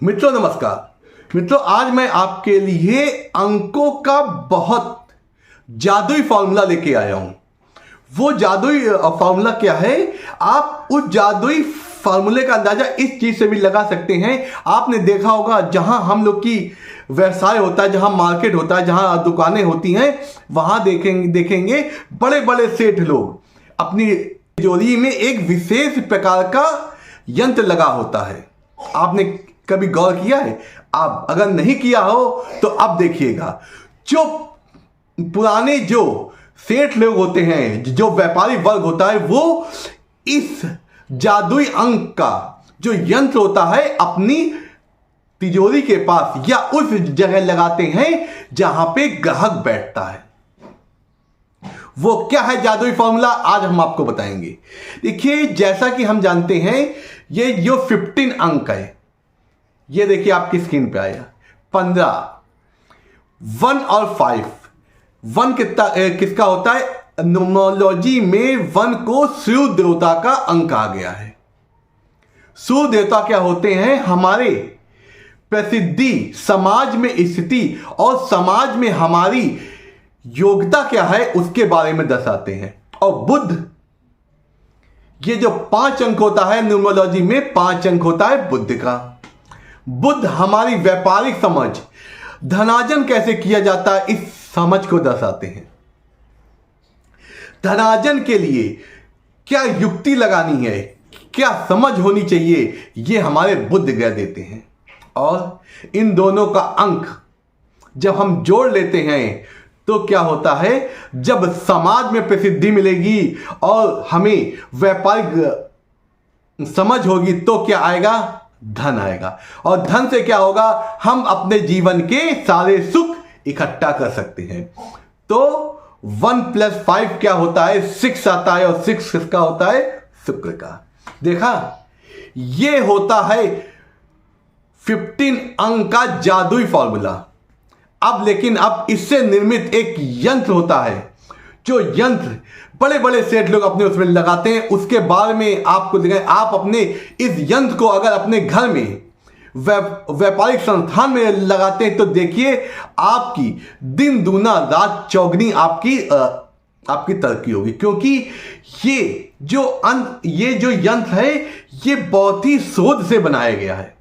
मित्रों नमस्कार। मित्रों आज मैं आपके लिए अंकों का बहुत जादुई फॉर्मूला लेके आया हूं। वो जादुई फॉर्मूला क्या है, आप उस जादुई फॉर्मूले का अंदाजा इस चीज से भी लगा सकते हैं। आपने देखा होगा जहां हम लोग की व्यवसाय होता है, जहां मार्केट होता है, जहां दुकानें होती हैं, वहां देखेंगे बड़े बड़े सेठ लोग अपनी तिजोरी में एक विशेष प्रकार का यंत्र लगा होता है। आपने कभी गौर किया है? आप अगर नहीं किया हो तो अब देखिएगा। जो पुराने जो सेठ लोग होते हैं, जो व्यापारी वर्ग होता है, वो इस जादुई अंक का जो यंत्र होता है अपनी तिजोरी के पास या उस जगह लगाते हैं जहां पे ग्राहक बैठता है। वो क्या है जादुई फॉर्मूला, आज हम आपको बताएंगे। देखिए, जैसा कि हम जानते हैं ये जो 15 अंक है, ये देखिए आपकी स्क्रीन पे आया 15, 1 और 5। 1 किसका होता है? न्यूमरोलॉजी में 1 को सूर्य देवता का अंक आ गया है। सूर्य देवता क्या होते हैं? हमारे प्रसिद्धि, समाज में स्थिति और समाज में हमारी योग्यता क्या है उसके बारे में दर्शाते हैं। और बुध, ये जो 5 अंक होता है न्यूमरोलॉजी में, 5 अंक होता है बुध का। बुध हमारी व्यापारिक समझ, धनार्जन कैसे किया जाता है इस समझ को दर्शाते हैं। धनार्जन के लिए क्या युक्ति लगानी है, क्या समझ होनी चाहिए, ये हमारे बुध ग्रह देते हैं। और इन दोनों का अंक जब हम जोड़ लेते हैं तो क्या होता है, जब समाज में प्रसिद्धि मिलेगी और हमें व्यापारिक समझ होगी तो क्या आएगा? धन आएगा। और धन से क्या होगा, हम अपने जीवन के सारे सुख इकट्ठा कर सकते हैं। तो 1 + 5 क्या होता है? 6 आता है। और 6 किसका होता है? शुक्र का। देखा, ये होता है 15 अंक का जादुई फॉर्मूला। अब इससे निर्मित एक यंत्र होता है, जो यंत्र बड़े बड़े सेठ लोग अपने उसमें लगाते हैं। उसके बारे में आपको दिखाएं। आप अपने इस यंत्र को अगर अपने घर में व्यापारिक संस्थान में लगाते हैं तो देखिए आपकी दिन दूना रात चौगनी आपकी तरक्की होगी। क्योंकि ये जो यंत्र है ये बहुत ही शोध से बनाया गया है।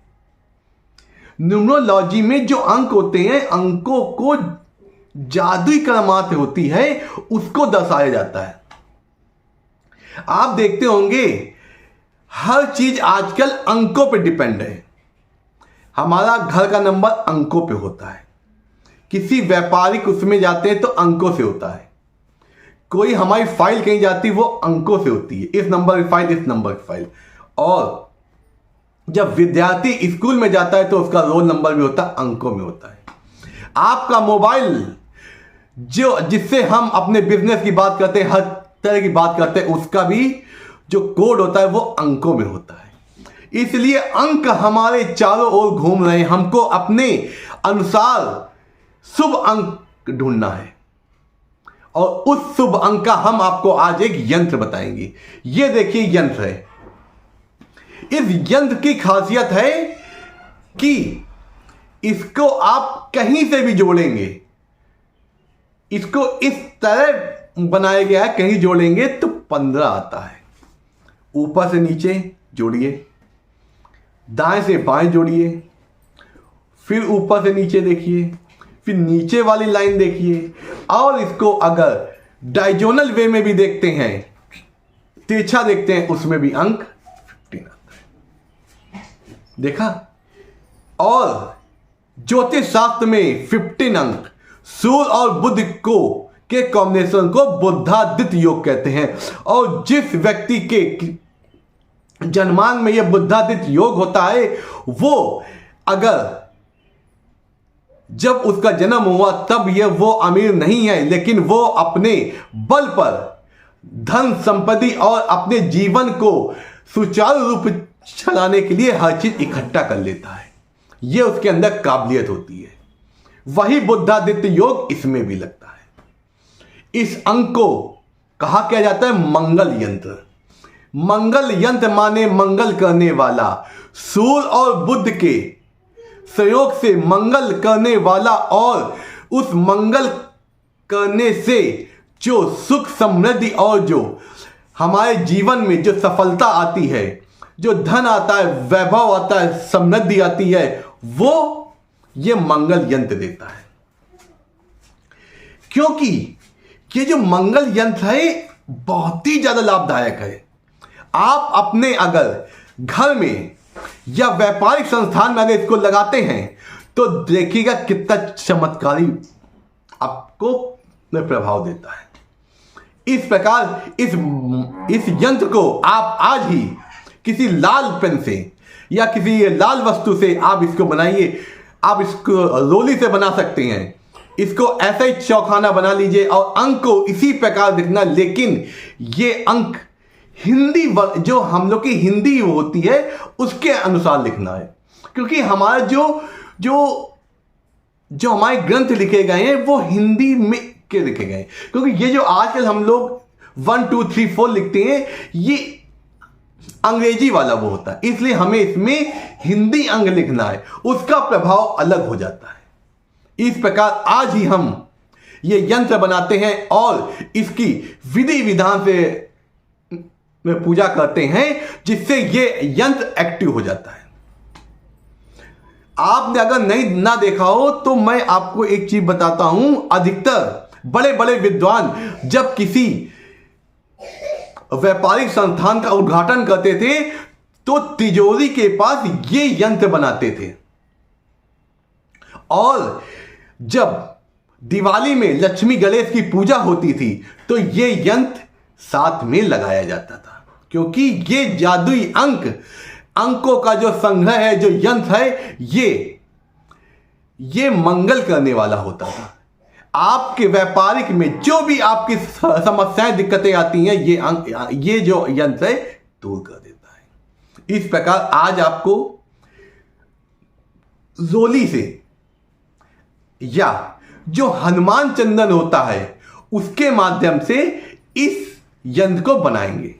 न्यूमरोलॉजी में जो अंक होते हैं, अंकों को जादुई करामात होती है, उसको दर्शाया जाता है। आप देखते होंगे हर चीज आजकल अंकों पे डिपेंड है। हमारा घर का नंबर अंकों पे होता है। किसी व्यापारिक उसमें जाते हैं तो अंकों से होता है। कोई हमारी फाइल कहीं जाती है वो अंकों से होती है। इस नंबर की फाइल, इस नंबर की फाइल। और जब विद्यार्थी स्कूल में जाता है तो उसका रोल नंबर भी होता है, अंकों में होता है। आपका मोबाइल जिससे हम अपने बिजनेस की बात करते हैं, हर तरह की बात करते हैं, उसका भी जो कोड होता है वो अंकों में होता है। इसलिए अंक हमारे चारों ओर घूम रहे हैं। हमको अपने अनुसार शुभ अंक ढूंढना है और उस शुभ अंक का हम आपको आज एक यंत्र बताएंगे। ये देखिए यंत्र है। इस यंत्र की खासियत है कि इसको आप कहीं से भी जोड़ेंगे। इसको इस तरह बनाया गया है, कहीं जोड़ेंगे तो 15 आता है। ऊपर से नीचे जोड़िए, दाएं से बाएं जोड़िए, फिर ऊपर से नीचे देखिए, फिर नीचे वाली लाइन देखिए। और इसको अगर डायगोनल वे में भी देखते हैं, तिरछा देखते हैं, उसमें भी अंक 15 आता है। देखा? और ज्योतिष शास्त्र में 15 अंक सूर्य और बुध के कॉम्बिनेशन को बुधादित्य योग कहते हैं। और जिस व्यक्ति के जन्मांक में यह बुधादित्य योग होता है, वो अगर जब उसका जन्म हुआ तब वो अमीर नहीं है, लेकिन वो अपने बल पर धन संपत्ति और अपने जीवन को सुचारू रूप चलाने के लिए हर चीज इकट्ठा कर लेता है। यह उसके अंदर काबिलियत होती है। वही बुधादित्य योग इसमें भी लगता है। इस अंक को कहा क्या जाता है? मंगल यंत्र। मंगल यंत्र माने मंगल करने वाला। सूर्य और बुध के सहयोग से मंगल करने वाला और उस मंगल करने से जो सुख समृद्धि और जो हमारे जीवन में जो सफलता आती है, जो धन आता है, वैभव आता है, समृद्धि आती है, वो ये मंगल यंत्र देता है। क्योंकि ये जो मंगल यंत्र है बहुत ही ज्यादा लाभदायक है। आप अपने अगर घर में या व्यापारिक संस्थान में अगर इसको लगाते हैं तो देखिएगा कितना चमत्कारी आपको प्रभाव देता है। इस प्रकार इस यंत्र को आप आज ही किसी लाल पेन से या किसी लाल वस्तु से आप इसको बनाइए। आप इसको रोली से बना सकते हैं। इसको ऐसा ही चौखाना बना लीजिए और अंक को इसी प्रकार लिखना, लेकिन ये अंक हिंदी जो हम लोग की हिंदी होती है उसके अनुसार लिखना है। क्योंकि हमारा जो हमारे ग्रंथ लिखे गए हैं वो हिंदी में के लिखे गए हैं। क्योंकि ये जो आजकल हम लोग 1 2 3 4 लिखते हैं ये अंग्रेजी वाला वो होता है, इसलिए हमें इसमें हिंदी अंक लिखना है, उसका प्रभाव अलग हो जाता है। इस प्रकार आज ही हम ये यंत्र बनाते हैं और इसकी विधि विधान से पूजा करते हैं, जिससे ये यंत्र एक्टिव हो जाता है। आपने अगर नहीं ना देखा हो तो मैं आपको एक चीज बताता हूं। अधिकतर बड़े बड़े विद्वान जब किसी व्यापारिक संस्थान का उद्घाटन करते थे तो तिजोरी के पास ये यंत्र बनाते थे, और जब दिवाली में लक्ष्मी गणेश की पूजा होती थी तो ये यंत्र साथ में लगाया जाता था। क्योंकि ये जादुई अंकों का जो संग्रह है, जो यंत्र है, ये मंगल करने वाला होता था। आपके व्यापारिक में जो भी आपकी समस्याएं दिक्कतें आती हैं ये जो यंत्र है दूर कर देता है। इस प्रकार आज आपको रोली से या जो हनुमान चंदन होता है उसके माध्यम से इस यंत्र को बनाएंगे,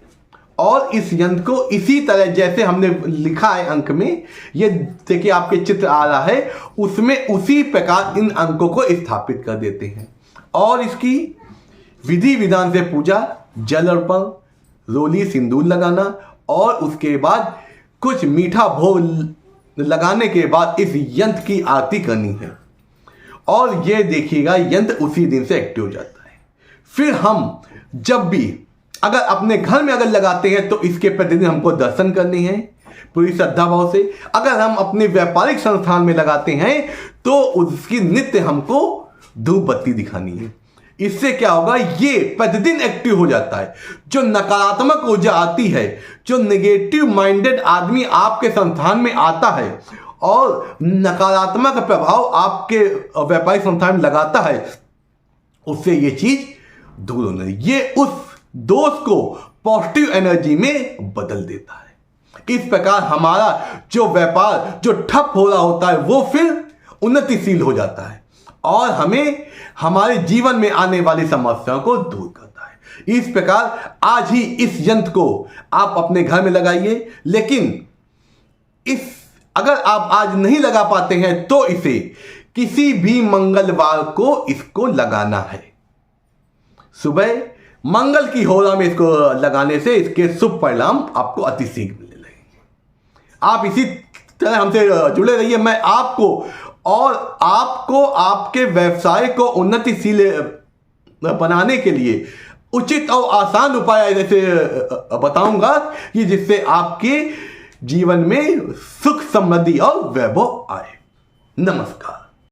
और इस यंत्र को इसी तरह जैसे हमने लिखा है अंक में, ये देखिए आपके चित्र आ रहा है, उसमें उसी प्रकार इन अंकों को स्थापित कर देते हैं। और इसकी विधि विधान से पूजा, जल अर्पण, रोली सिंदूर लगाना और उसके बाद कुछ मीठा भोग लगाने के बाद इस यंत्र की आरती करनी है। और ये देखिएगा यंत्र उसी दिन से एक्टिव हो जाता है। फिर हम जब भी अगर अपने घर में अगर लगाते हैं तो इसके प्रतिदिन हमको दर्शन करनी है पूरी श्रद्धा भाव से। अगर हम अपने व्यापारिक संस्थान में लगाते हैं तो उसकी नित्य हमको धूप बत्ती दिखानी है। इससे क्या होगा, ये प्रतिदिन एक्टिव हो जाता है। जो नकारात्मक ऊर्जा आती है, जो नेगेटिव माइंडेड आदमी आपके संस्थान में आता है और नकारात्मक प्रभाव आपके व्यापारिक संस्थान में लगाता है, उससे ये चीज दूर होने लगी। ये उस दोष को पॉजिटिव एनर्जी में बदल देता है। इस प्रकार हमारा जो व्यापार जो ठप हो रहा होता है वो फिर उन्नतिशील हो जाता है और हमें हमारे जीवन में आने वाली समस्याओं को दूर करता है। इस प्रकार आज ही इस यंत्र को आप अपने घर में लगाइए, लेकिन अगर आप आज नहीं लगा पाते हैं तो इसे किसी भी मंगलवार को इसको लगाना है। सुबह मंगल की होरा में इसको लगाने से इसके शुभ परिणाम आपको अति शीघ्र मिलने लगेंगे। आप इसी तरह हमसे जुड़े रहिए। मैं आपको आपके व्यवसाय को उन्नतिशील बनाने के लिए उचित और आसान उपाय जैसे बताऊंगा कि जिससे आपके जीवन में सुख समृद्धि और वैभव आए। नमस्कार।